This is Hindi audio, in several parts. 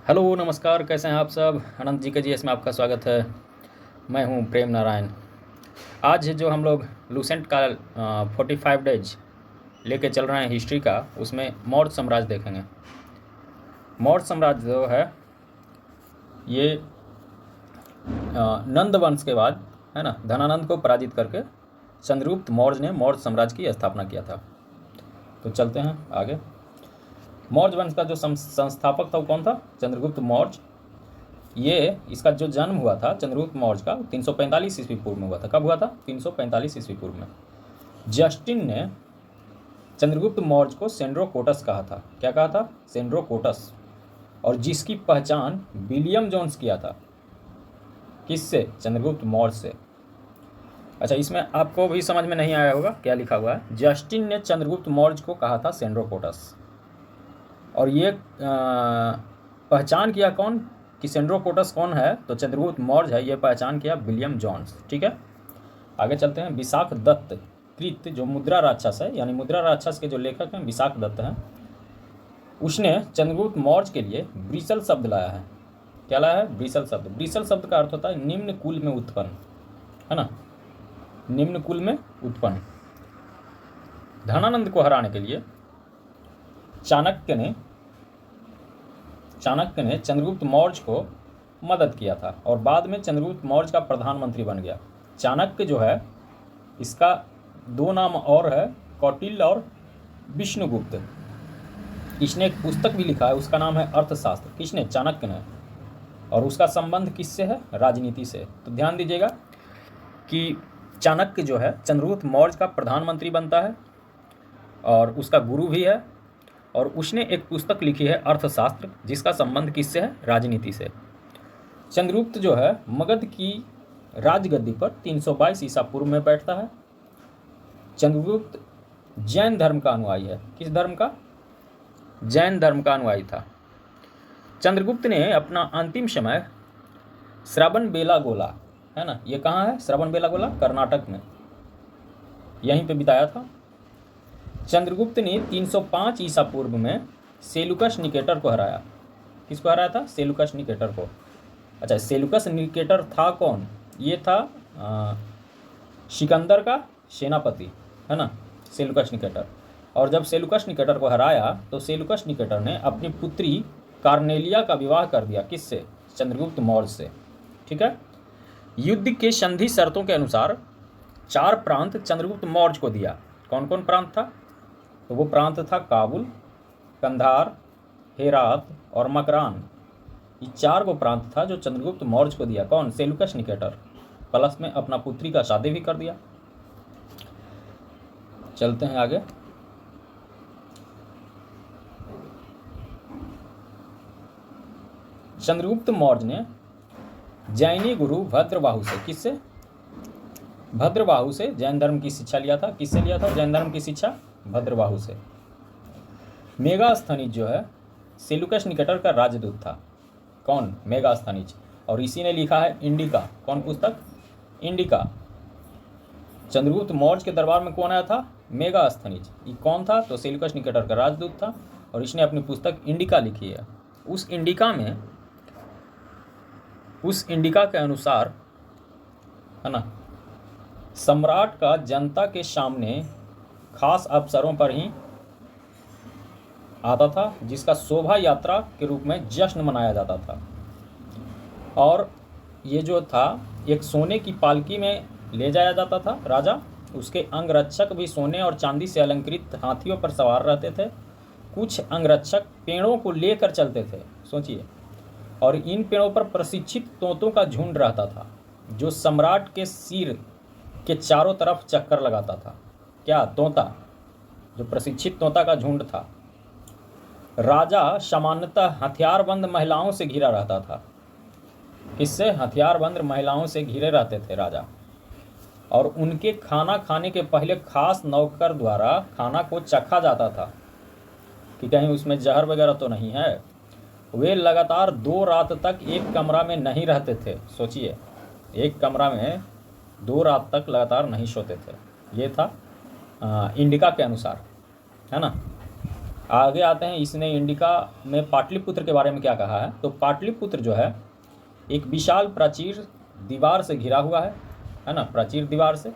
हेलो नमस्कार, कैसे हैं आप सब। अनंत जी के जी में आपका स्वागत है। मैं हूं प्रेम नारायण। आज जो हम लोग लूसेंट का 45 डेज लेके चल रहे हैं हिस्ट्री का, उसमें मौर्य साम्राज्य देखेंगे। मौर्य साम्राज्य जो है ये नंद वंश के बाद, है ना, धनानंद को पराजित करके चंद्रगुप्त मौर्य ने मौर्य साम्राज्य की स्थापना किया था। तो चलते हैं आगे। मौर्य वंश का जो संस्थापक था वो कौन था? चंद्रगुप्त मौर्य। ये इसका जो जन्म हुआ था चंद्रगुप्त मौर्य का 345 ईस्वी पूर्व में हुआ था। कब हुआ था? 345 ईस्वी पूर्व में। जस्टिन ने चंद्रगुप्त मौर्य को सेंड्रोकोटस कहा था। क्या कहा था? सेंड्रोकोटस। और जिसकी पहचान विलियम जोन्स किया था। किससे? चंद्रगुप्त मौर्य से। अच्छा, इसमें आपको भी समझ में नहीं आया होगा क्या लिखा हुआ है। जस्टिन ने चंद्रगुप्त मौर्य को कहा था सेंड्रोकोटस, और ये पहचान किया कौन कि सेंड्रोकोटस कौन है? तो चंद्रगुप्त मौर्य है। ये पहचान किया विलियम जॉन्स। ठीक है, आगे चलते हैं। विशाख दत्त कृत जो मुद्रा राक्षस है, यानी मुद्रा राक्षस के जो लेखक हैं विशाख दत्त हैं, उसने चंद्रगुप्त मौर्य के लिए ब्रिसल शब्द लाया है। क्या लाया है? ब्रिसल शब्द। ब्रिसल शब्द का अर्थ होता है निम्न कुल में उत्पन्न, है ना, निम्न कुल में उत्पन्न। धनानंद को हराने के लिए चाणक्य ने चंद्रगुप्त मौर्य को मदद किया था, और बाद में चंद्रगुप्त मौर्य का प्रधानमंत्री बन गया। चाणक्य जो है, इसका दो नाम और है, कौटिल्य और विष्णुगुप्त। इसने एक पुस्तक भी लिखा है, उसका नाम है अर्थशास्त्र। किसने? चाणक्य ने। और उसका संबंध किससे है? राजनीति से। तो ध्यान दीजिएगा कि चाणक्य जो है चंद्रगुप्त मौर्य का प्रधानमंत्री बनता है और उसका गुरु भी है, और उसने एक पुस्तक लिखी है अर्थशास्त्र, जिसका संबंध किससे है? राजनीति से। चंद्रगुप्त जो है मगध की राजगद्दी पर 322 ईसा पूर्व में बैठता है। चंद्रगुप्त जैन धर्म का अनुयायी है। किस धर्म का? जैन धर्म का अनुयायी था। चंद्रगुप्त ने अपना अंतिम समय श्रवणबेलागोला, है ना, ये कहाँ है? श्रवणबेलागोला कर्नाटक में, यहीं पे बिताया था। चंद्रगुप्त ने 305 ईसा पूर्व में सेलुकस निकेटर को हराया। किसको हराया था? सेलुकस निकेटर को। अच्छा, सेलुकस निकेटर था कौन? ये था सिकंदर का सेनापति, है ना, सेलुकस निकेटर। और जब सेलुकस निकेटर को हराया तो सेलुकस निकेटर ने अपनी पुत्री कार्नेलिया का विवाह कर दिया। किससे? चंद्रगुप्त मौर्य से। ठीक है। युद्ध के संधि शर्तों के अनुसार 4 प्रांत चंद्रगुप्त मौर्य को दिया। कौन कौन प्रांत था? तो वो प्रांत था काबुल, कंधार, हेरात और मकरान। ये 4 वो प्रांत था जो चंद्रगुप्त मौर्य को दिया। कौन? Seleucus Nicator. प्लस में अपना पुत्री का शादी भी कर दिया। चलते हैं आगे। चंद्रगुप्त मौर्य ने जैनी गुरु भद्रबाहु से, किससे? भद्रबाहु से जैन धर्म की शिक्षा लिया था। किससे लिया था जैन धर्म की शिक्षा? भद्रबाहु से। मेगास्थनीज जो है सेलुकस निकेटर का राजदूत था। कौन? मेगास्थनीज। और इसी ने लिखा है इंडिका। कौन पुस्तक? इंडिका। चंद्रगुप्त मौर्य के दरबार में कौन आया था? मेगास्थनीज। ये कौन था? तो सेलुकस निकेटर का राजदूत था, और इसने अपनी पुस्तक इंडिका लिखी है। उस इंडिका के अनुसार, है ना, सम्राट का जनता के सामने खास अवसरों पर ही आता था, जिसका शोभा यात्रा के रूप में जश्न मनाया जाता था। और ये जो था एक सोने की पालकी में ले जाया जाता था राजा। उसके अंगरक्षक भी सोने और चांदी से अलंकृत हाथियों पर सवार रहते थे। कुछ अंगरक्षक पेड़ों को लेकर चलते थे, सोचिए। और इन पेड़ों पर प्रशिक्षित तोतों का झुंड रहता था, जो सम्राट के सिर के चारों तरफ चक्कर लगाता था। क्या? तोता। जो प्रशिक्षित तोता का झुंड था। राजा सामान्यतः हथियारबंद महिलाओं से घिरा रहता था। किससे? हथियारबंद महिलाओं से घिरे रहते थे राजा। और उनके खाना खाने के पहले खास नौकर द्वारा खाना को चखा जाता था कि कहीं उसमें जहर वगैरह तो नहीं है। वे लगातार 2 रात तक एक कमरा में नहीं रहते थे। सोचिए, एक कमरा में 2 रात तक लगातार नहीं सोते थे। ये था इंडिका के अनुसार, है ना। आगे आते हैं, इसने इंडिका में पाटलिपुत्र के बारे में क्या कहा है। तो पाटलिपुत्र जो है एक विशाल प्राचीर दीवार से घिरा हुआ है ना, प्राचीर दीवार से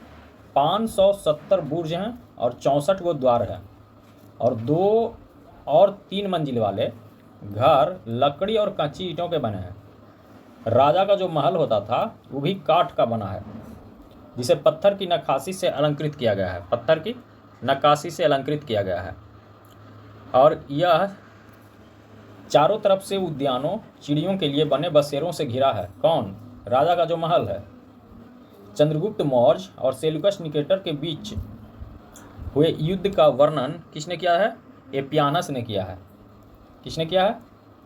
570 बुर्ज हैं और 64 गो द्वार हैं और 2 और 3 मंजिल वाले घर लकड़ी और कच्ची ईंटों के बने हैं। राजा का जो महल होता था वो भी काठ का बना है, जिसे पत्थर की नक्काशी से अलंकृत किया गया है, पत्थर की नक्काशी से अलंकृत किया गया है। और यह चारों तरफ से उद्यानों, चिड़ियों के लिए बने बसेरों से घिरा है। कौन? राजा का जो महल है। चंद्रगुप्त मौर्य और सेल्यूकस निकेटर के बीच हुए युद्ध का वर्णन किसने किया है? एपियानस ने किया है। किसने किया है?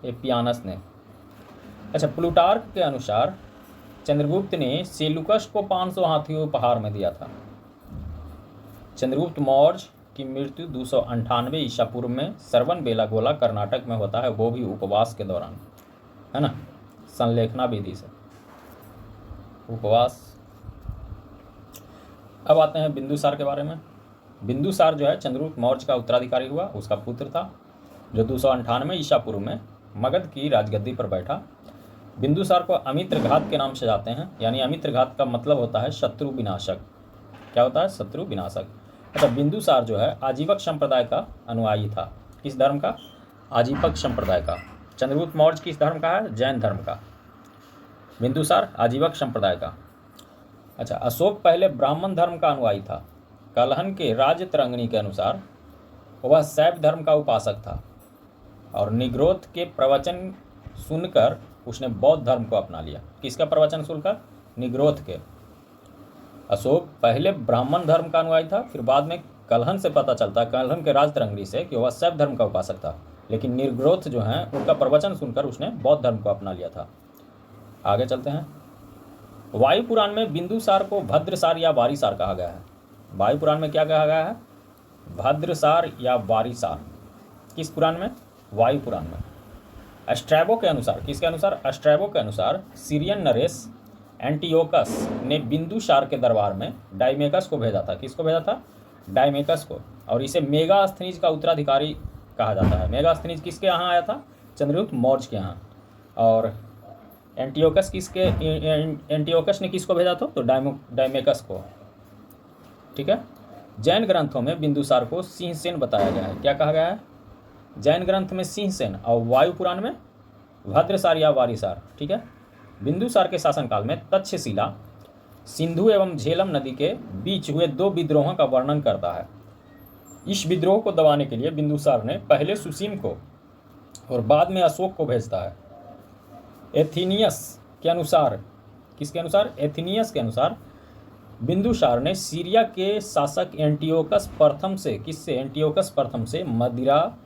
एपियानस ने। अच्छा, प्लूटार्क के अनुसार चंद्रगुप्त ने सेल्यूकस को 500 हाथियों उपहार में दिया था। चंद्रगुप्त मौर्य की मृत्यु 298 ईसा पूर्व में सरवन बेलागोला कर्नाटक में होता है, वो भी उपवास के दौरान, है ना, संलेखना विधि से, उपवास। अब आते हैं बिंदुसार के बारे में। बिंदुसार जो है चंद्रगुप्त मौर्य का उत्तराधिकारी हुआ, उसका पुत्र था जो 298 ईसा पूर्व में मगध की राजगद्दी पर बैठा। बिंदुसार को अमित्रघात के नाम से जाते हैं, यानी अमित्रघात का मतलब होता है शत्रु विनाशक। क्या होता है? शत्रु विनाशक। अच्छा, बिंदुसार जो है आजीवक संप्रदाय का अनुयायी था। किस धर्म का? आजीवक संप्रदाय का। चंद्रगुप्त मौर्य किस धर्म का है? जैन धर्म का। बिंदुसार आजीवक संप्रदाय का। अच्छा, अशोक पहले ब्राह्मण धर्म का अनुयायी था। कलहन के राज्य तरंगिणी के अनुसार वह शैव धर्म का उपासक था और निग्रोध के प्रवचन सुनकर उसने बौद्ध धर्म को अपना लिया। किसका प्रवचन सुनकर? निग्रोध के। अशोक पहले ब्राह्मण धर्म का अनुयायी था, फिर बाद में कलहन से पता चलता है, कलहन के राज तरंगिणी से, कि वह शैव धर्म का उपासक था, लेकिन निग्रोध जो हैं उनका प्रवचन सुनकर उसने बौद्ध धर्म को अपना लिया था। आगे चलते हैं। वायु पुराण में बिंदुसार को भद्रसार या वारिसार कहा गया है। वायु पुराण में क्या कहा गया है? भद्रसार या वारिसार। किस पुराण में? वायु पुराण में। एस्ट्रैबो के अनुसार, किसके अनुसार? एस्ट्रैबो के अनुसार सीरियन नरेश एंटियोकस ने बिंदुसार के दरबार में डाइमेकस को भेजा था। किसको भेजा था? डाइमेकस को। और इसे मेगास्थनीज का उत्तराधिकारी कहा जाता है। मेगास्थनीज किसके यहाँ आया था? चंद्रगुप्त मौर्य के यहाँ। और एंटियोकस एंटियोकस ने किसको भेजा था? तो डाइमेकस को। ठीक है। जैन ग्रंथों में बिंदुसार को सिंहसेन बताया गया है। क्या कहा गया है? जैन ग्रंथ में सिंहसेन और वायु पुराण में भद्रसार या वारिसार। ठीक है। बिंदुसार के शासनकाल में तक्षशिला सिंधु एवं झेलम नदी के बीच हुए 2 विद्रोहों का वर्णन करता है। इस विद्रोह को दबाने के लिए बिंदुसार ने पहले सुसीम को और बाद में अशोक को भेजता है। एथिनियस के अनुसार, किसके अनुसार? एथिनियस के अनुसार बिंदुसार ने सीरिया के शासक एंटियोकस प्रथम से, किससे? एंटियोकस प्रथम से मदिरा,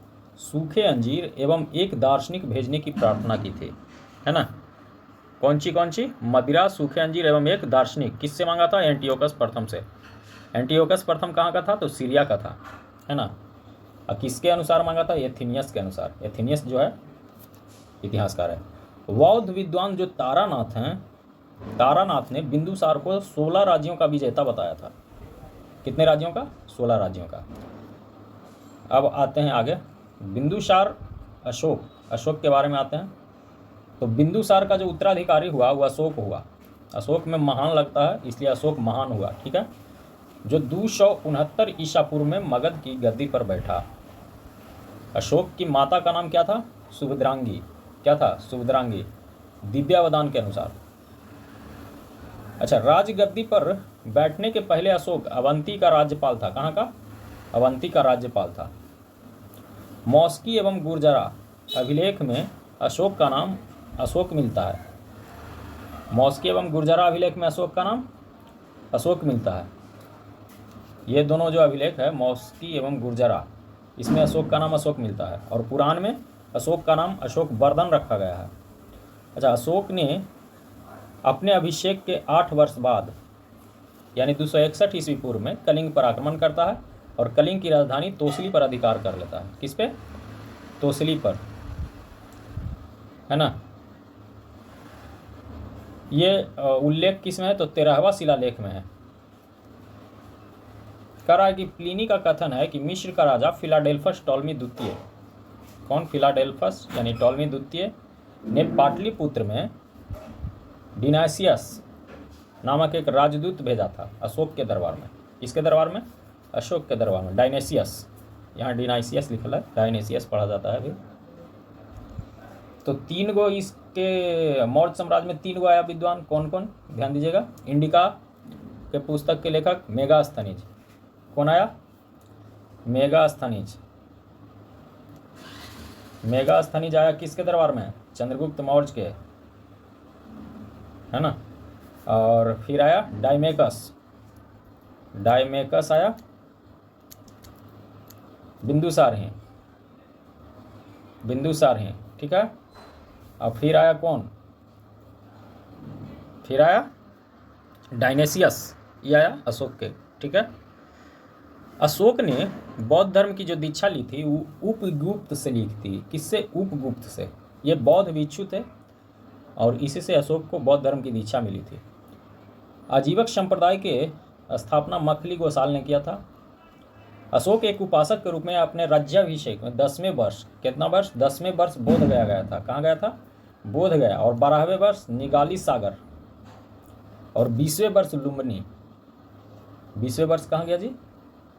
सूखे अंजीर एवं एक दार्शनिक भेजने की प्रार्थना की थी, है ना। कौन सी? मदिरा, सूखे अंजीर एवं एक दार्शनिक। किससे मांगा था? एंटियोकस प्रथम से। एंटियोकस प्रथम कहाँ का था? तो सीरिया का था, है ना। और किसके अनुसार मांगा था? एथिनियस के अनुसार। एथिनियस जो है इतिहासकार है। बौद्ध विद्वान जो तारानाथ हैं, तारानाथ ने बिंदुसार को 16 राज्यों का विजेता बताया था। कितने राज्यों का? 16 राज्यों का। अब आते हैं आगे। बिंदुसार, अशोक के बारे में आते हैं। तो बिंदुसार का जो उत्तराधिकारी हुआ वो अशोक हुआ। अशोक में महान लगता है, इसलिए अशोक महान हुआ। ठीक है। जो 269 ईसा पूर्व में मगध की गद्दी पर बैठा। अशोक की माता का नाम क्या था? सुभद्रांगी। क्या था? सुभद्रांगी, दिव्यावदान के अनुसार। अच्छा, राजगद्दी पर बैठने के पहले अशोक अवंती का राज्यपाल था। कहाँ का? अवंती का राज्यपाल था। मौस्की एवं गुर्जरा अभिलेख में अशोक का नाम अशोक मिलता है। मौस्की एवं गुर्जरा अभिलेख में अशोक का नाम अशोक मिलता है। ये दोनों जो अभिलेख है, मौस्की एवं गुर्जरा, इसमें अशोक का नाम अशोक मिलता है। और पुराण में अशोक का नाम अशोक वर्धन रखा गया है। अच्छा, अशोक ने अपने अभिषेक के 8 वर्ष बाद, यानी 261 ईस्वी पूर्व में कलिंग पर आक्रमण करता है और कलिंग की राजधानी तोसली पर अधिकार कर लेता है। किस पे? तोसली पर, है ना। ये उल्लेख किस में है? तो 13वां शिलालेख में है। कह रहा है कि प्लिनी का कथन है कि मिस्र का राजा फिलाडेल्फस टॉलमी द्वितीय कौन? फिलाडेल्फस यानी टॉलमी द्वितीय ने पाटलिपुत्र में डिनासियस नामक एक राजदूत भेजा था अशोक के दरबार में। किसके दरबार में? अशोक के दरबार में। डायनेसियस, यहाँ डिनासियस लिखा है, डायनेसियस पढ़ा जाता है अभी। तो 3 गो इसके मौर्य साम्राज्य में 3 गो आया विद्वान। कौन कौन? ध्यान दीजिएगा। इंडिका के पुस्तक के लेखक मेगास्थनीज। कौन आया? मेगास्थनीज। मेगास्थनीज आया किसके दरबार में? चंद्रगुप्त मौर्य के, है ना। और फिर आया डायमेकस। डायमेकस आया बिंदुसार हैं, बिंदुसार हैं, ठीक है। अब फिर आया कौन? फिर आया डायनेसियस, ये आया अशोक के, ठीक है। अशोक ने बौद्ध धर्म की जो दीक्षा ली थी वो उपगुप्त से ली थी। किससे? उपगुप्त से। ये बौद्ध भिक्षु थे और इसी से अशोक को बौद्ध धर्म की दीक्षा मिली थी। आजीवक संप्रदाय के स्थापना मखली गोसाल ने किया था। अशोक एक उपासक के रूप में अपने राज्याभिषेक में 10वें वर्ष, कितना वर्ष? 10वें वर्ष बोध गया था। कहाँ गया था? बोध गया। और 12वें वर्ष निगाली सागर और 20वें वर्ष लुम्बिनी। 20वें वर्ष कहाँ गया जी?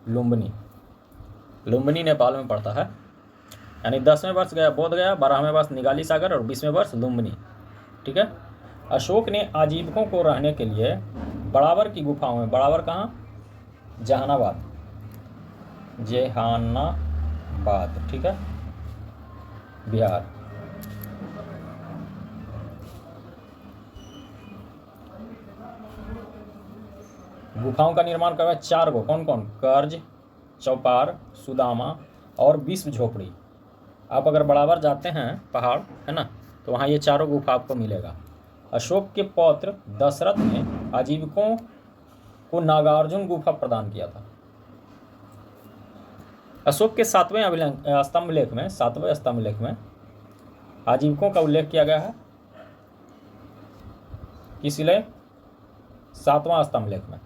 लुम्बिनी। लुम्बिनी नेपाल में पड़ता है। यानी 10वें वर्ष गया बोध गया, 12वें वर्ष निगाली सागर और 20वें वर्ष लुम्बिनी, ठीक है। अशोक ने आजीवकों को रहने के लिए बड़ावर की गुफाओं में, बड़ावर कहाँ? जहानाबाद, जेहानाबाद, ठीक है, बिहार। गुफाओं का निर्माण करवाया 4 गो। कौन कौन? कर्ज, चौपार, सुदामा और विश्व झोपड़ी। आप अगर बड़ावर जाते हैं पहाड़, है ना, तो वहाँ ये 4 गुफा आपको मिलेगा। अशोक के पौत्र दशरथ ने आजीवकों को नागार्जुन गुफा प्रदान किया था। अशोक के 7वें स्तंभ लेख में, 7वें स्तंभ लेख में आजीवकों का उल्लेख किया गया है। किसलिए? 7वां स्तंभ लेख में।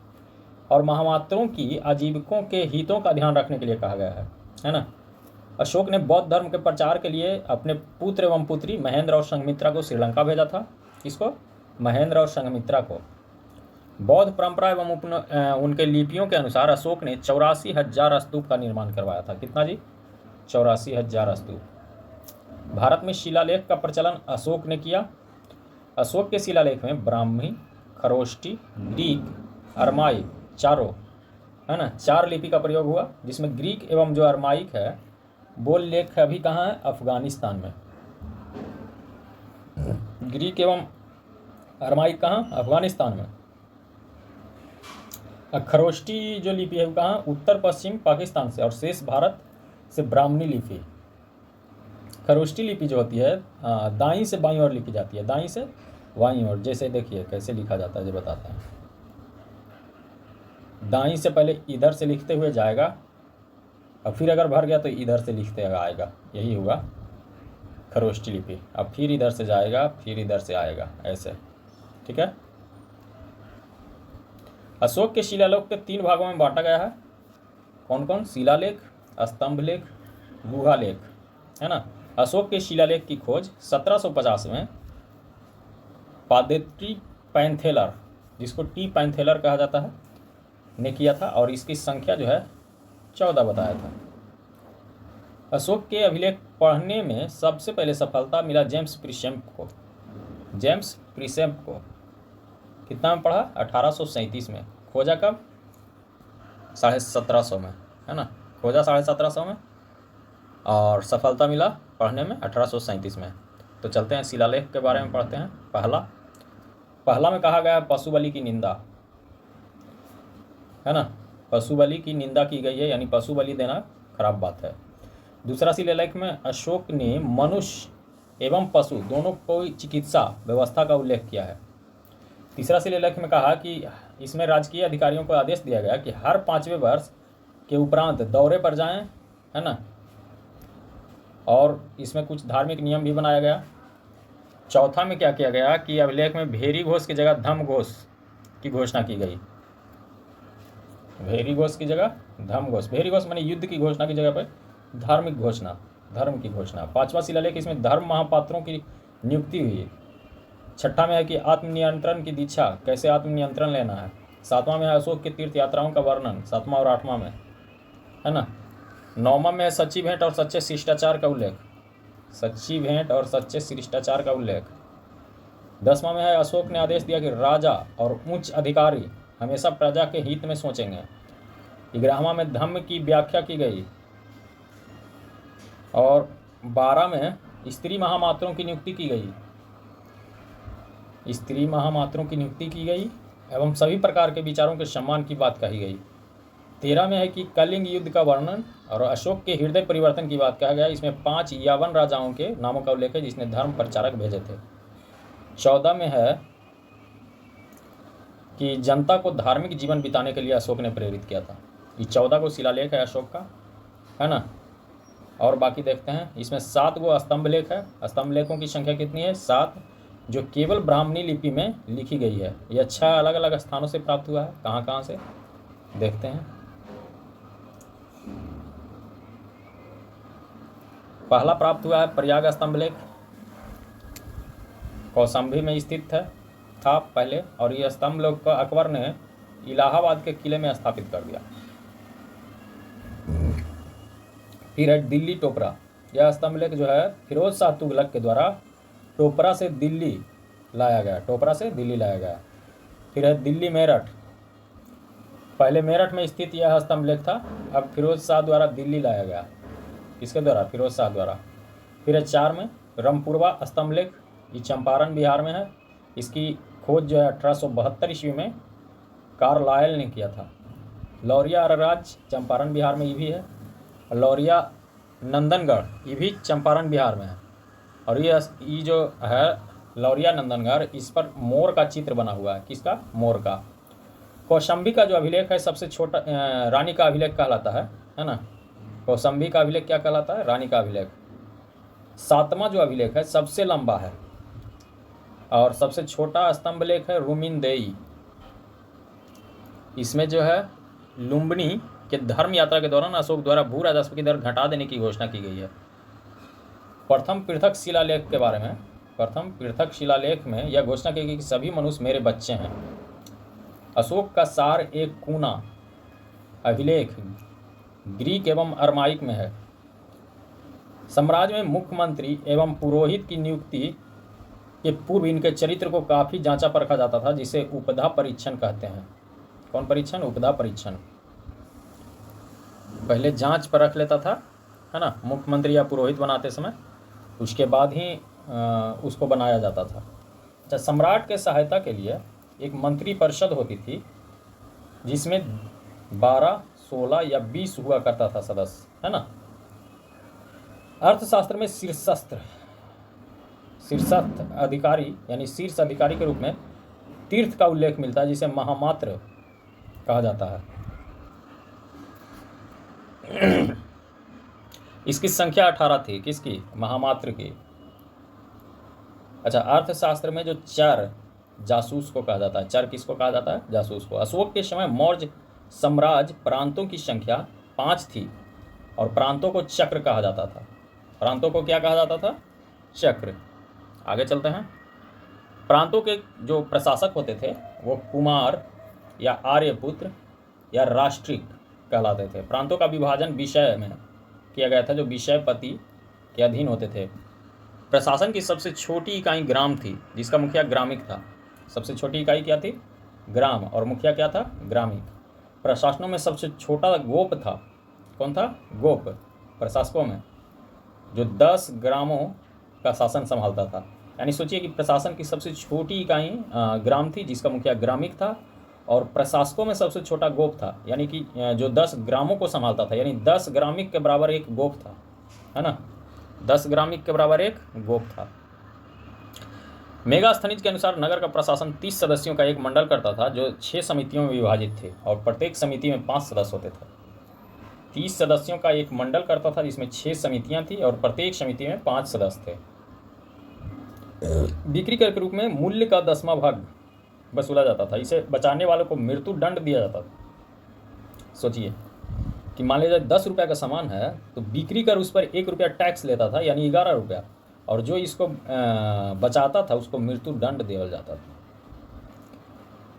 और महामात्रों की आजीवकों के हितों का ध्यान रखने के लिए कहा गया है ना। अशोक ने बौद्ध धर्म के प्रचार के लिए अपने पुत्र एवं पुत्री महेंद्र और संघमित्रा को श्रीलंका भेजा था। किसको? महेंद्र और संघमित्रा को। बौद्ध परंपरा एवं उनके लिपियों के अनुसार अशोक ने 84,000 स्तूप का निर्माण करवाया था। कितना जी? 84,000 स्तूप। भारत में शिलालेख का प्रचलन अशोक ने किया। अशोक के शिलालेख में ब्राह्मी, खरोष्टी, ग्रीक, अरमाइक, चारों, है ना, 4 लिपि का प्रयोग हुआ, जिसमें ग्रीक एवं जो अरमाइक है वो लेख अभी कहाँ है? अफगानिस्तान में। ग्रीक एवं अरमाइक कहाँ? अफगानिस्तान में। खरोष्टी जो लिपि है वो कहाँ? उत्तर पश्चिम पाकिस्तान से, और शेष भारत से ब्राह्मणी लिपि। खरोष्टी लिपि जो होती है दाईं से बाईं ओर लिखी जाती है, दाईं से बाईं ओर। जैसे देखिए कैसे लिखा जाता है, जो बताते हैं। दाईं से पहले इधर से लिखते हुए जाएगा और फिर अगर भर गया तो इधर से लिखते आएगा, यही होगा खरोष्टी लिपि। अब फिर इधर से जाएगा, फिर इधर से आएगा, ऐसे, ठीक है। अशोक के शिलालेख के 3 भागों में बांटा गया है। कौन कौन? शिलालेख, स्तंभ लेख, गुहा लेख, है ना। अशोक के शिलालेख की खोज 1750 में पादेट्री पैंथेलर, जिसको टी पैंथेलर कहा जाता है, ने किया था और इसकी संख्या जो है 14 बताया था। अशोक के अभिलेख पढ़ने में सबसे पहले सफलता मिला जेम्स प्रिसेम्प को। जेम्स प्रिसेम्प को कितना में पढ़ा? 1837 में। खोजा कब? 1750 में, है ना। खोजा 1750 में और सफलता मिला पढ़ने में 1837 में। तो चलते हैं शिलालेख के बारे में पढ़ते हैं। पहला में कहा गया पशु बलि की निंदा, है ना। पशु बलि की निंदा की गई है, यानी पशु बलि देना खराब बात है। दूसरा शिलालेख में अशोक ने मनुष्य एवं पशु दोनों को चिकित्सा व्यवस्था का उल्लेख किया है। तीसरा शिलालेख में कहा कि इसमें राजकीय अधिकारियों को आदेश दिया गया कि हर 5वें वर्ष के उपरांत दौरे पर जाएं, है ना। और इसमें कुछ धार्मिक नियम भी बनाया गया। चौथा में क्या किया गया कि अभिलेख में भेरी घोष की जगह धम घोष की घोषणा की गई। भेरी घोष की जगह धम घोष। भेरी घोष माने युद्ध की घोषणा की जगह पर धार्मिक घोषणा, धर्म की घोषणा। 5वां शिलालेख, इसमें धर्म महापात्रों की नियुक्ति हुई। 6ठा में है कि आत्मनियंत्रण की दीक्षा, कैसे आत्मनियंत्रण लेना है। 7वां में है अशोक की तीर्थ यात्राओं का वर्णन, 7वां और 8वां में, है ना। 9वां में है सच्ची भेंट और सच्चे शिष्टाचार का उल्लेख, सच्ची भेंट और सच्चे शिष्टाचार का उल्लेख। 10वां में है अशोक ने आदेश दिया कि राजा और उच्च अधिकारी हमेशा प्रजा के हित में सोचेंगे। 11वां में धम्म की व्याख्या की गई। और 12 में स्त्री महामात्रों की नियुक्ति की गई, स्त्री महामात्रों की नियुक्ति की गई एवं सभी प्रकार के विचारों के सम्मान की बात कही गई। 13 में है कि कलिंग युद्ध का वर्णन और अशोक के हृदय परिवर्तन की बात कहा गया। इसमें 5 यावन राजाओं के नामों का उल्लेख है जिसने धर्म प्रचारक भेजे थे। 14 में है कि जनता को धार्मिक जीवन बिताने के लिए अशोक ने प्रेरित किया था। ये 14 को शिलालेख है अशोक का, है ना। और बाकी देखते हैं, इसमें 7 गो स्तंभ लेख है। स्तंभ लेखों की संख्या कितनी है? 7, जो केवल ब्राह्मणी लिपि में लिखी गई है। ये 6 अलग अलग स्थानों से प्राप्त हुआ है। कहाँ कहाँ से देखते हैं। पहला प्राप्त हुआ है प्रयाग स्तंभ लेख, कौशाम्बी में स्थित था पहले, और ये स्तंभ लेख को अकबर ने इलाहाबाद के किले में स्थापित कर दिया। फिर है दिल्ली टोपरा। यह स्तंभ लेख जो है फिरोज शाह तुगलक के द्वारा टोपरा से दिल्ली लाया गया, टोपरा से दिल्ली लाया गया। फिर है दिल्ली मेरठ। पहले मेरठ में स्थित यह स्तंभ लेख था, अब फिरोज शाह द्वारा दिल्ली लाया गया। किसके द्वारा? फिरोज शाह द्वारा। फिर है 4 में रामपुरवा स्तंभ लेख, ये चंपारण बिहार में है। इसकी खोज जो है 1872 ईस्वी में कार्लायल ने किया था। लौरिया अरराज चंपारण बिहार में ये भी है। लौरिया नंदनगढ़ ये भी चंपारण बिहार में है। और ये जो है लौरिया नंदनगढ़, इस पर मोर का चित्र बना हुआ है। किसका? मोर का। कौशाम्बी का जो अभिलेख है सबसे छोटा रानी का अभिलेख कहलाता है ना। कौशाम्बी का अभिलेख क्या कहलाता है? रानी का अभिलेख। 7वां जो अभिलेख है सबसे लंबा है और सबसे छोटा स्तंभ लेख है रुमिनदेई। इसमें जो है लुम्बिनी के धर्म यात्रा के दौरान अशोक द्वारा भू राजस्व की दर घटा देने की घोषणा की गई है। प्रथम पृथक शिलालेख के बारे में, प्रथम पृथक शिलालेख में यह घोषणा की गई कि सभी मनुष्य मेरे बच्चे हैं। अशोक का सार एक कूना अभिलेख ग्रीक एवं अरमाइक में है। साम्राज्य में मुख्यमंत्री एवं पुरोहित की नियुक्ति के पूर्व इनके चरित्र को काफ़ी जांचा परखा जाता था, जिसे उपधा परीक्षण कहते हैं। कौन परीक्षण? उपधा परीक्षण। पहले जांच परख लेता था, है ना, मुख्यमंत्री या पुरोहित बनाते समय, उसके बाद ही उसको बनाया जाता था। अच्छा, सम्राट के सहायता के लिए एक मंत्री परिषद होती थी जिसमें 12, 16 या 20 हुआ करता था सदस्य, है ना। अर्थशास्त्र में शीर्षस्थ अधिकारी यानी शीर्ष अधिकारी के रूप में तीर्थ का उल्लेख मिलता है, जिसे महामात्र कहा जाता है। इसकी संख्या 18 थी। किसकी? महामात्र की। अच्छा, अर्थशास्त्र में जो चर जासूस को कहा जाता है, चर किसको कहा जाता है? जासूस को। अशोक के समय मौर्य साम्राज्य प्रांतों की संख्या 5 थी और प्रांतों को चक्र कहा जाता था। प्रांतों को क्या कहा जाता था? चक्र। आगे चलते हैं। प्रांतों के जो प्रशासक होते थे वो कुमार या आर्यपुत्र या राष्ट्रिक कहलाते थे। प्रांतों का विभाजन विषय में किया गया था, जो विषयपति के अधीन होते थे। प्रशासन की सबसे छोटी इकाई ग्राम थी, जिसका मुखिया ग्रामिक था। सबसे छोटी इकाई क्या थी? ग्राम, और मुखिया क्या था? ग्रामिक। प्रशासनों में सबसे छोटा गोप था। कौन था? गोप। प्रशासकों में जो 10 ग्रामों का शासन संभालता था। यानी सोचिए कि प्रशासन की सबसे छोटी इकाई ग्राम थी, जिसका मुखिया ग्रामिक था, और प्रशासकों में सबसे छोटा गोप था, यानी कि जो 10 ग्रामों को संभालता था। यानी 10 ग्रामिक के बराबर एक गोप था, है ना। 10 ग्रामिक के बराबर एक गोप था। मेगास्थनीज के अनुसार नगर का प्रशासन 30 सदस्यों का एक मंडल करता था, जो 6 समितियों में विभाजित थे, और प्रत्येक समिति में 5 सदस्य होते थे। 30 सदस्यों का एक मंडल करता था, जिसमें 6 समितियां थी और प्रत्येक समिति में 5 सदस्य थे। बिक्री कर के रूप में मूल्य का 10वां भाग वसूला जाता था। इसे बचाने वालों को मृत्यु दंड दिया जाता था। सोचिए, कि मान लीजिए 10 रुपये का सामान है तो बिक्री कर उस पर 1 रुपया टैक्स लेता था, यानी 11 रुपया, और जो इसको बचाता था उसको मृत्यु दंड दिया जाता था।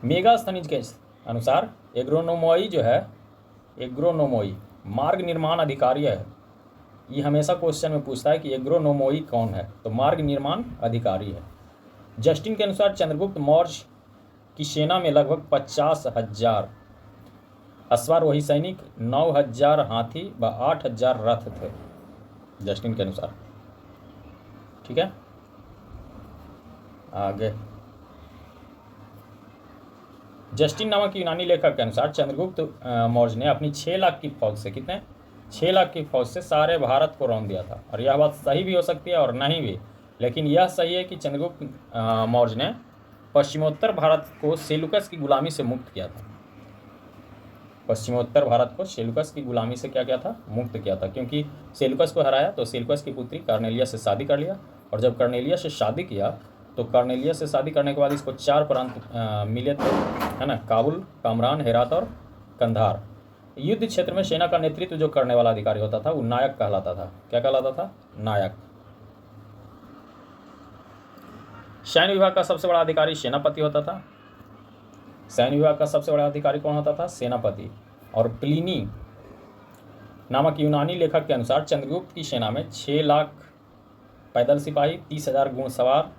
मेगास्थनीज के अनुसार एग्रोनोमोई जो है, एग्रोनोमोई मार्ग निर्माण अधिकारी है। ये हमेशा क्वेश्चन में पूछता है कि एग्रोनोमोई कौन है, तो मार्ग निर्माण अधिकारी है। जस्टिन के अनुसार चंद्रगुप्त मौर्य की सेना में लगभग 50,000 अश्वारोही सैनिक, 9,000 हाथी व 8,000 रथ थे, जस्टिन के अनुसार। ठीक है, आगे जस्टिन नामक यूनानी लेखक के अनुसार चंद्रगुप्त मौर्य ने अपनी 6 लाख की फौज से, कितने 6 लाख की फौज से सारे भारत को रौंद दिया था। और यह बात सही भी हो सकती है और नहीं भी, लेकिन यह सही है कि चंद्रगुप्त मौर्य ने पश्चिमोत्तर भारत को सेलुकस की गुलामी से मुक्त किया था। पश्चिमोत्तर भारत को सेलुकस की गुलामी से क्या किया था, मुक्त किया था, क्योंकि सेलुकस को हराया तो सेलुकस की पुत्री कर्नेलिया से शादी कर लिया, और जब कर्नेलिया से शादी किया तो कर्नेलिया से शादी करने के बाद इसको 4 प्रांत मिले थे, है ना, काबुल, कामरान, हेरात और कंधार। युद्ध क्षेत्र में सेना का नेतृत्व जो करने वाला अधिकारी होता था वो नायक कहलाता था। क्या कहलाता था, नायक। सैन्य विभाग का सबसे बड़ा अधिकारी सेनापति होता था। सैन्य विभाग का सबसे बड़ा अधिकारी कौन होता था, सेनापति। और प्लिनी नामक यूनानी लेखक के अनुसार चंद्रगुप्त की सेना में 6 लाख पैदल सिपाही, 30,000 घुड़सवार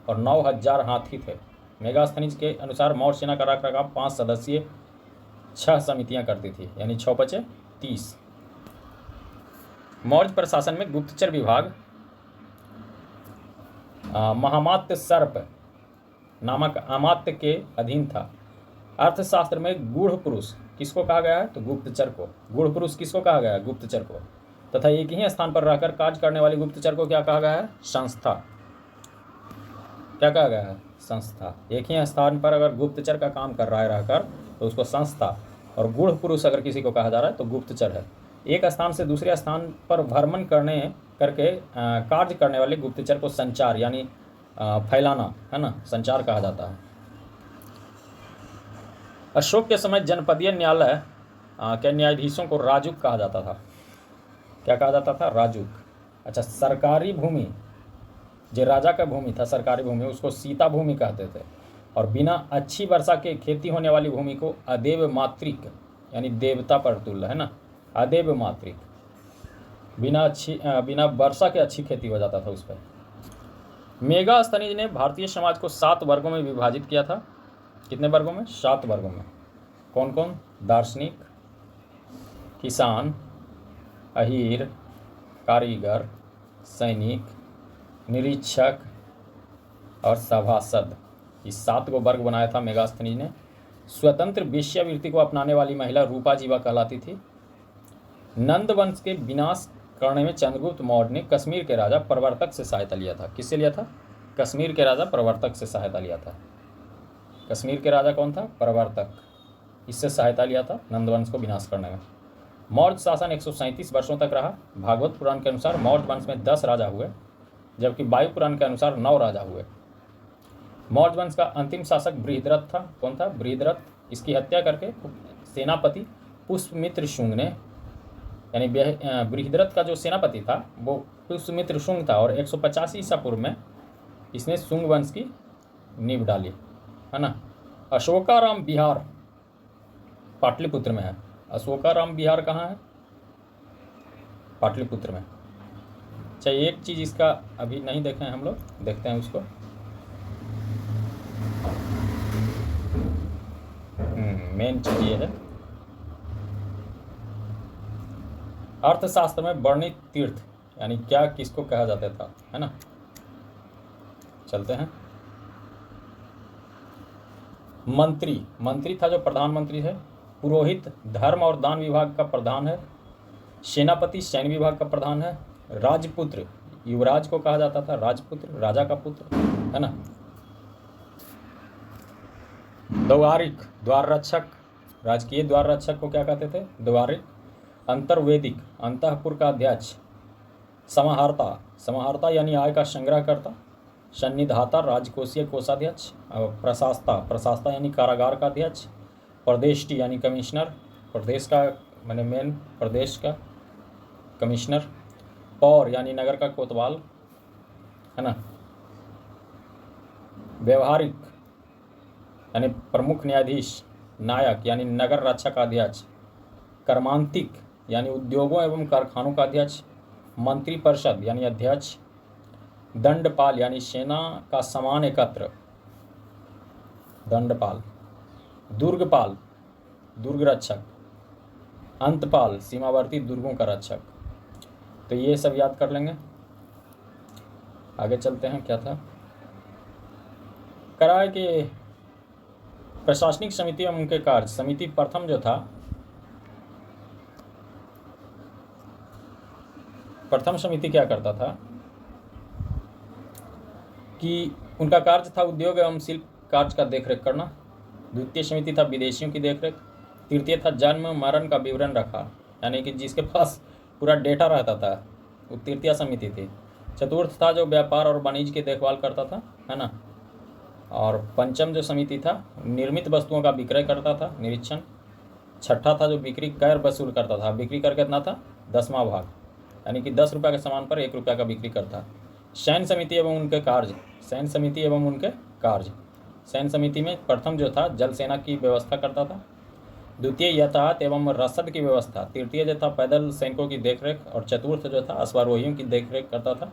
और 9,000 हाथी थे। मेगास्थनीज के अनुसार मौर्य सेना का रखरखाव 5 सदस्यीय 6 समितियां करती थी, यानी 6 × 5 = 30। मौर्य प्रशासन में गुप्तचर विभाग महामात्य सर्प नामक अमात्य के अधीन था। अर्थशास्त्र में गूढ़ पुरुष किसको कहा गया है, तो गुप्तचर को। गूढ़ पुरुष किसको कहा गया है, गुप्तचर को। तथा एक ही स्थान पर रहकर कार्य करने वाले गुप्तचर को क्या कहा गया है, संस्था। क्या कहा गया है, संस्था। एक ही स्थान पर अगर गुप्तचर का काम कर रहा है रहकर तो उसको संस्था, और गूढ़ पुरुष अगर किसी को कहा जा रहा है तो गुप्तचर है। एक स्थान से दूसरे स्थान पर भ्रमण करके कार्य करने वाले गुप्तचर को संचार यानी फैलाना, है ना, संचार कहा जाता है। अशोक के समय जनपदीय न्यायालय के न्यायाधीशों को राजुक कहा जाता था। क्या कहा जाता था, राजुक। अच्छा, सरकारी भूमि जो राजा का भूमि था, सरकारी भूमि, उसको सीता भूमि कहते थे। और बिना अच्छी वर्षा के खेती होने वाली भूमि को अदेव मातृक यानी देवता पर तुल्य, है ना, अदेव मातृक। बिना वर्षा के अच्छी खेती हो जाता था उस पर। मेगास्थनीज ने भारतीय समाज को 7 वर्गों में विभाजित किया था। कितने वर्गों में, 7 वर्गों में। कौन कौन, दार्शनिक, किसान, अहीर, कारीगर, सैनिक, निरीक्षक और सभासद। इस 7 को वर्ग बनाया था मेगास्थनीज ने। स्वतंत्र वेश्यावृत्ति को अपनाने वाली महिला रूपा जीवा कहलाती थी। नंद वंश के विनाश करने में चंद्रगुप्त मौर्य ने कश्मीर के राजा प्रवर्तक से सहायता लिया था। किससे लिया था, कश्मीर के राजा प्रवर्तक से सहायता लिया था। कश्मीर के राजा कौन था, प्रवर्तक। इससे सहायता लिया था नंदवंश को विनाश करने में। मौर्य शासन 137 वर्षों तक रहा। भागवत पुराण के अनुसार मौर्य वंश में 10 राजा हुए, जबकि वायु पुराण के अनुसार 9 राजा हुए। मौर्य वंश का अंतिम शासक बृहद्रथ था। कौन था, बृहद्रथ। इसकी हत्या करके सेनापति पुष्यमित्र शुंग ने, यानी बृहद्रथ का जो सेनापति था वो पुष्यमित्र शुंग था, और 185 ईसा पूर्व में इसने शुंग वंश की नींव डाली, है ना। अशोकाराम विहार पाटलिपुत्र में है। अशोकाराम विहार कहाँ है, पाटलिपुत्र में। अच्छा, एक चीज़ इसका अभी नहीं देखे हैं हम लोग, देखते हैं उसको। मेन चीज़ ये है, अर्थशास्त्र में वर्णित तीर्थ यानी क्या किसको कहा जाता था, है ना। चलते हैं। मंत्री था जो प्रधानमंत्री है। पुरोहित धर्म और दान विभाग का प्रधान है। सेनापति सैन्य विभाग का प्रधान है। राजपुत्र युवराज को कहा जाता था, राजपुत्र राजा का पुत्र, है ना। द्वारिक द्वार रक्षक, राजकीय द्वार रक्षक को क्या कहते थे, द्वारिक। अंतर्वेदिक अंतःपुर का अध्यक्ष। समाहर्ता यानी आय का संग्रह करता। सन्निधाता राजकोषीय कोषाध्यक्ष। प्रशास्ता यानी कारागार का अध्यक्ष। प्रदेष्टि यानी कमिश्नर, प्रदेश का मैंने मेन प्रदेश का कमिश्नर, पौर यानी नगर का कोतवाल, है ना, व्यवहारिक यानी प्रमुख न्यायाधीश, नायक यानी नगर रक्षा का अध्यक्ष, कर्मांतिक यानी उद्योगों एवं कारखानों का अध्यक्ष, मंत्री परिषद यानी अध्यक्ष, दंडपाल यानी सेना का सामान एकत्र, दंडपाल, दुर्गपाल दुर्ग रक्षक, अंतपाल सीमावर्ती दुर्गों का रक्षक। तो ये सब याद कर लेंगे। आगे चलते हैं। क्या था, करा है कि प्रशासनिक समिति एवं उनके कार्य। समिति प्रथम जो था, प्रथम समिति क्या करता था कि उनका कार्य था उद्योग एवं शिल्प कार्य का देखरेख करना। द्वितीय समिति था विदेशियों की देखरेख। तृतीय था जन्म मरण का विवरण रखा, यानी कि जिसके पास पूरा डेटा रहता था वो तृतीय समिति थी। चतुर्थ था जो व्यापार और वाणिज्य की देखभाल करता था, है ना। और पंचम जो समिति था निर्मित वस्तुओं का विक्रय करता था, निरीक्षण। छठा था जो बिक्री कर वसूल करता था। बिक्री कर कितना था, 10वां भाग, यानी कि 10 रुपये के सामान पर 1 रुपया का बिक्री करता। सैन्य समिति एवं उनके कार्य। सैन्य समिति एवं उनके कार्य। सैन्य समिति में प्रथम जो था जल सेना की व्यवस्था करता था। द्वितीय यातायात एवं रसद की व्यवस्था। तृतीय जो था पैदल सैनिकों की देखरेख। और चतुर्थ जो था अश्वारोहियों की देखरेख करता था,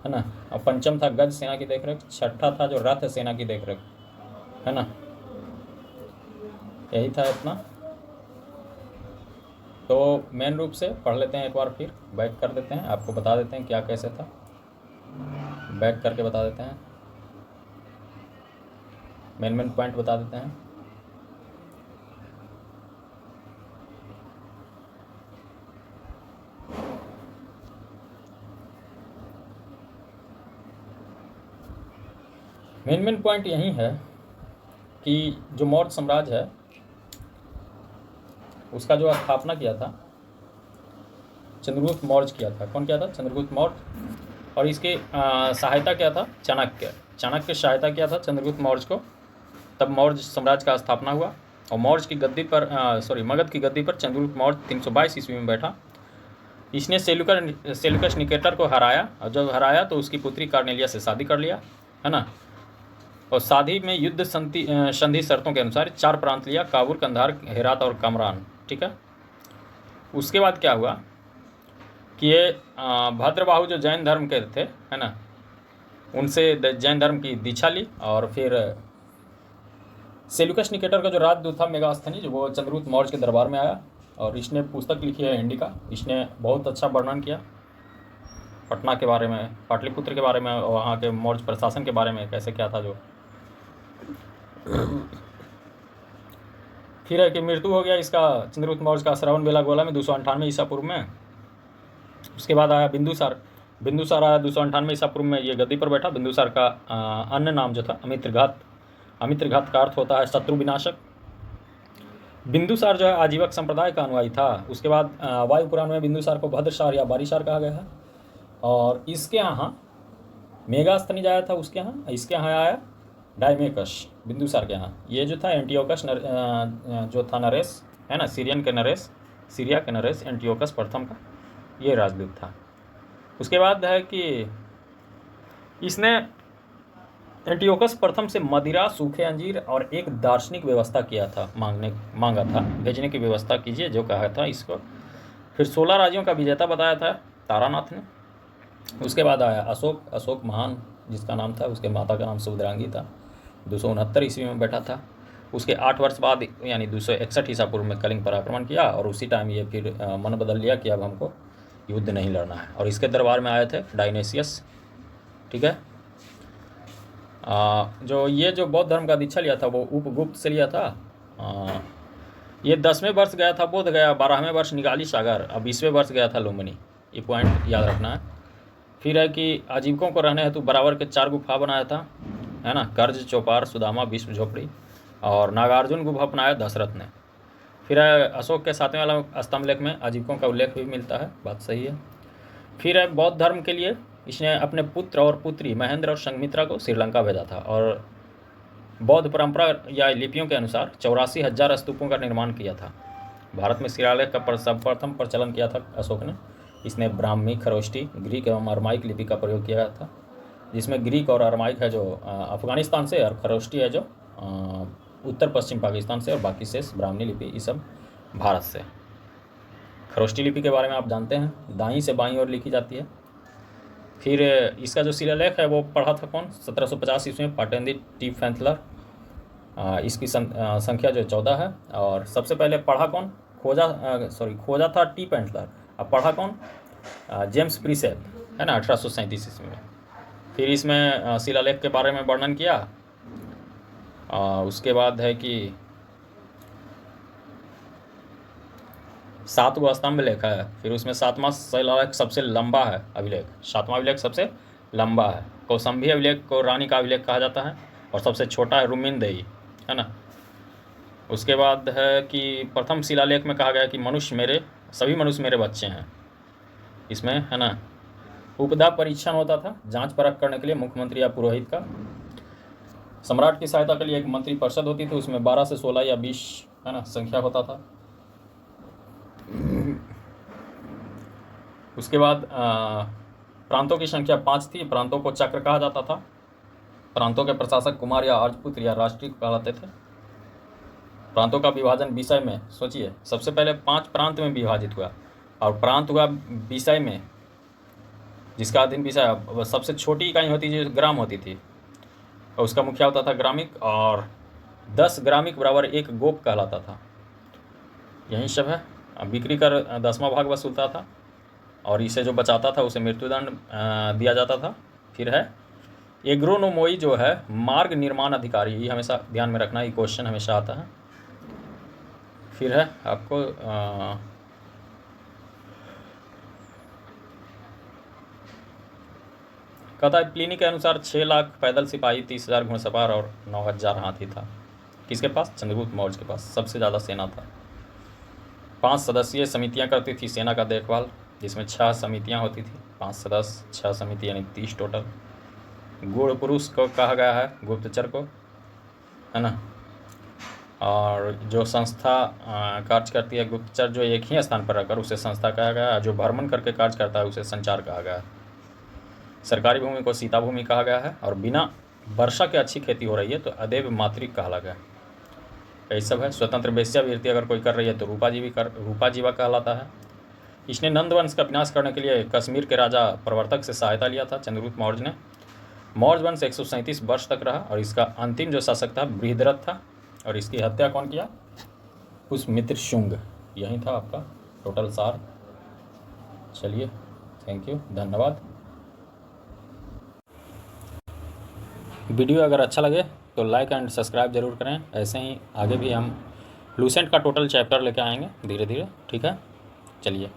है ना। और पंचम था गज सेना की देखरेख। छठा था जो रथ सेना की देखरेख, है ना। यही था इतना। तो मेन रूप से पढ़ लेते हैं एक बार, फिर बैक कर देते हैं, आपको बता देते हैं क्या कैसे था, बैक करके बता देते हैं, मेन पॉइंट बता देते हैं। मेन पॉइंट यही है कि जो मौर्य साम्राज्य है उसका जो स्थापना किया था चंद्रगुप्त मौर्य किया था। कौन किया था, चंद्रगुप्त मौर्य। और इसकी सहायता क्या था, चाणक्य सहायता किया था चंद्रगुप्त मौर्य को। तब मौर्य साम्राज्य का स्थापना हुआ। और मौर्य की गद्दी पर मगध की गद्दी पर चंद्रगुप्त मौर्य 322 ईस्वी में बैठा। इसने सेल्यूकस निकेटर को हराया, और जब हराया तो उसकी पुत्री कार्नेलिया से शादी कर लिया, है ना। और शादी में युद्ध संधि शर्तों के अनुसार 4 प्रांत लिया, काबुल, कंधार, हेरात और कमरान, ठीक है। उसके बाद क्या हुआ कि ये भद्रबाहु जो जैन धर्म के थे, है ना, उनसे जैन धर्म की दीक्षा ली। और फिर सेल्यूकस निकेटर का जो राजदूत था मेगास्थनीज, वो चंद्रगुप्त मौर्य के दरबार में आया और इसने पुस्तक लिखी है हिंदी का। इसने बहुत अच्छा वर्णन किया पटना के बारे में, पाटलिपुत्र के बारे में, वहाँ के मौर्य प्रशासन के बारे में, कैसे क्या था जो। फिर है कि मृत्यु हो गया इसका चंद्रगुप्त मौर्य का श्रवण बेलागोला में 298 ईसा पूर्व में। उसके बाद आया बिंदुसार आया 298 ईसा पूर्व में, ये गद्दी पर बैठा। बिंदुसार का अन्य नाम जो था अमित्रघात का अर्थ होता है शत्रु विनाशक। बिंदुसार जो है आजीवक संप्रदाय का अनुयायी था। उसके बाद वायु पुराण में बिंदुसार को भद्रसार या बारिशार कहा गया है। और इसके यहाँ मेगास्थनीज आया था, उसके यहाँ, इसके यहाँ आया डायमेकस बिंदुसार के यहाँ। ये जो था एंटियोकस जो था नरेश, है ना, सीरिया के नरेश एंटियोकस प्रथम का ये राजदूत था। उसके बाद है कि इसने एंटियोकस प्रथम से मदिरा, सूखे अंजीर और एक दार्शनिक व्यवस्था किया था, मांगा था, भेजने की व्यवस्था कीजिए जो कहा था इसको। फिर 16 राज्यों का विजेता बताया था तारानाथ ने। उसके बाद आया अशोक महान जिसका नाम था, उसके माता का नाम सुभद्रांगी था, 269 ईस्वी में बैठा था। उसके 8 वर्ष बाद यानी 261 ईसा पूर्व में कलिंग पर आक्रमण किया। और उसी टाइम ये फिर मन बदल लिया कि अब हमको युद्ध नहीं लड़ना है। और इसके दरबार में आए थे डायनेसियस, ठीक है। जो बौद्ध धर्म का दीक्षा लिया था वो उपगुप्त से लिया था। ये 10वें वर्ष गया था बोध गया, 12वें वर्ष निगाली सागर, अब 20वें वर्ष गया था लुम्बिनी। ये पॉइंट याद रखना है। फिर है कि आजीविकों को रहने हेतु बराबर के 4 गुफा बनाया था, है ना, कर्ज, चौपार, सुदामा, विश्व झोपड़ी। और नागार्जुन गुफा अपनाया दशरथ ने। फिर है अशोक के 7वें वाला स्तंभ लेख में आजीविकों का उल्लेख भी मिलता है, बात सही है। फिर है बौद्ध धर्म के लिए इसने अपने पुत्र और पुत्री महेंद्र और संघमित्रा को श्रीलंका भेजा था। और बौद्ध परंपरा या लिपियों के अनुसार 84,000 स्तूपों का निर्माण किया था। भारत में शिलालेख का सर्वप्रथम प्रचलन किया था अशोक ने। इसने ब्राह्मी, खरोष्टी, ग्रीक एवं अरमाइक लिपि का प्रयोग किया था, जिसमें ग्रीक और अरमाइक है जो अफगानिस्तान से, और खरोष्टी है जो उत्तर पश्चिम पाकिस्तान से, और बाकी शेष ब्राह्मी लिपि ये सब भारत से। खरोष्टी लिपि के बारे में आप जानते हैं, दाईं से बाईं ओर लिखी जाती है। फिर इसका जो शिलालेख है वो पढ़ा था कौन? 1750 ईस्वी में पाटेंदी टी फैंथलर। इसकी संख्या जो 14 है। और सबसे पहले पढ़ा कौन? खोजा था टी फैंथलर। अब पढ़ा कौन? जेम्स प्रीसेप, है ना, 1837 ईस्वी में। फिर इसमें शिलालेख के बारे में वर्णन किया। उसके बाद है कि 7 गो स्तंभ लेख है। फिर उसमें 7वां शिलालेख सबसे लंबा है अभिलेख, 7वां अभिलेख सबसे लंबा है। कौसंबी अभिलेख को रानी का अभिलेख कहा जाता है, और सबसे छोटा है रुमिनदेही, है ना। उसके बाद है कि प्रथम शिलालेख में कहा गया कि सभी मनुष्य मेरे बच्चे हैं। इसमें, है ना, उपदा परीक्षण होता था जांच परख करने के लिए मुख्यमंत्री या पुरोहित का। सम्राट की सहायता के लिए एक मंत्री परिषद होती थी, उसमें 12 से 16 या 20, है ना, संख्या होता था। उसके बाद प्रांतों की संख्या 5 थी। प्रांतों को चक्र कहा जाता था। प्रांतों के प्रशासक कुमार या राजपुत्र या राष्ट्रीय कहलाते थे। प्रांतों का विभाजन विषय में, सोचिए, सबसे पहले 5 प्रांत में विभाजित हुआ, और प्रांत हुआ विषय में, जिसका अधीन विषय सबसे छोटी इकाई होती थी, ग्राम होती थी, और उसका मुखिया होता था ग्रामिक, और 10 ग्रामिक बराबर 1 गोप कहलाता था। यही सब है। बिक्री कर 10वां भाग वसूलता था, और इसे जो बचाता था उसे मृत्युदंड दिया जाता था। फिर है एग्रोनोमोई, जो है मार्ग निर्माण अधिकारी, ये हमेशा ध्यान में रखना, ये क्वेश्चन हमेशा आता है। फिर है आपको कहता है प्लिनी के अनुसार 6 लाख पैदल सिपाही, 30,000 घुड़सवार और 9,000 हाथी था। किसके पास? चंद्रगुप्त मौर्य के पास सबसे ज़्यादा सेना था। 5 सदस्यीय समितियां करती थी सेना का देखभाल, जिसमें 6 समितियां होती थी, 5 सदस्य, 6 समिति, यानी 30 टोटल। गुड़ पुरुष को कहा गया है, गुप्तचर को, है ना। और जो संस्था कार्य करती है, गुप्तचर जो एक ही स्थान पर रहकर, उसे संस्था कहा गया है। जो भ्रमण करके कार्य करता है उसे संचार कहा गया है। सरकारी भूमि को सीता भूमि कहा गया है, और बिना वर्षा के अच्छी खेती हो रही है तो अदेव मातृक कहा गया। यही सब है। स्वतंत्र वेश्यावृत्ति अगर कोई कर रही है तो रूपा जीवा कहलाता है। इसने नंद वंश का विनाश करने के लिए कश्मीर के राजा प्रवर्तक से सहायता लिया था चंद्रगुप्त मौर्य ने। मौर्य वंश 137 वर्ष तक रहा, और इसका अंतिम जो शासक था बृहद्रथ था, और इसकी हत्या कौन किया? पुष्यमित्र शुंग। यही था आपका टोटल सार। चलिए, थैंक यू, धन्यवाद। वीडियो अगर अच्छा लगे तो लाइक एंड सब्सक्राइब जरूर करें। ऐसे ही आगे भी हम लूसेंट का टोटल चैप्टर लेके आएंगे धीरे धीरे, ठीक है। चलिए।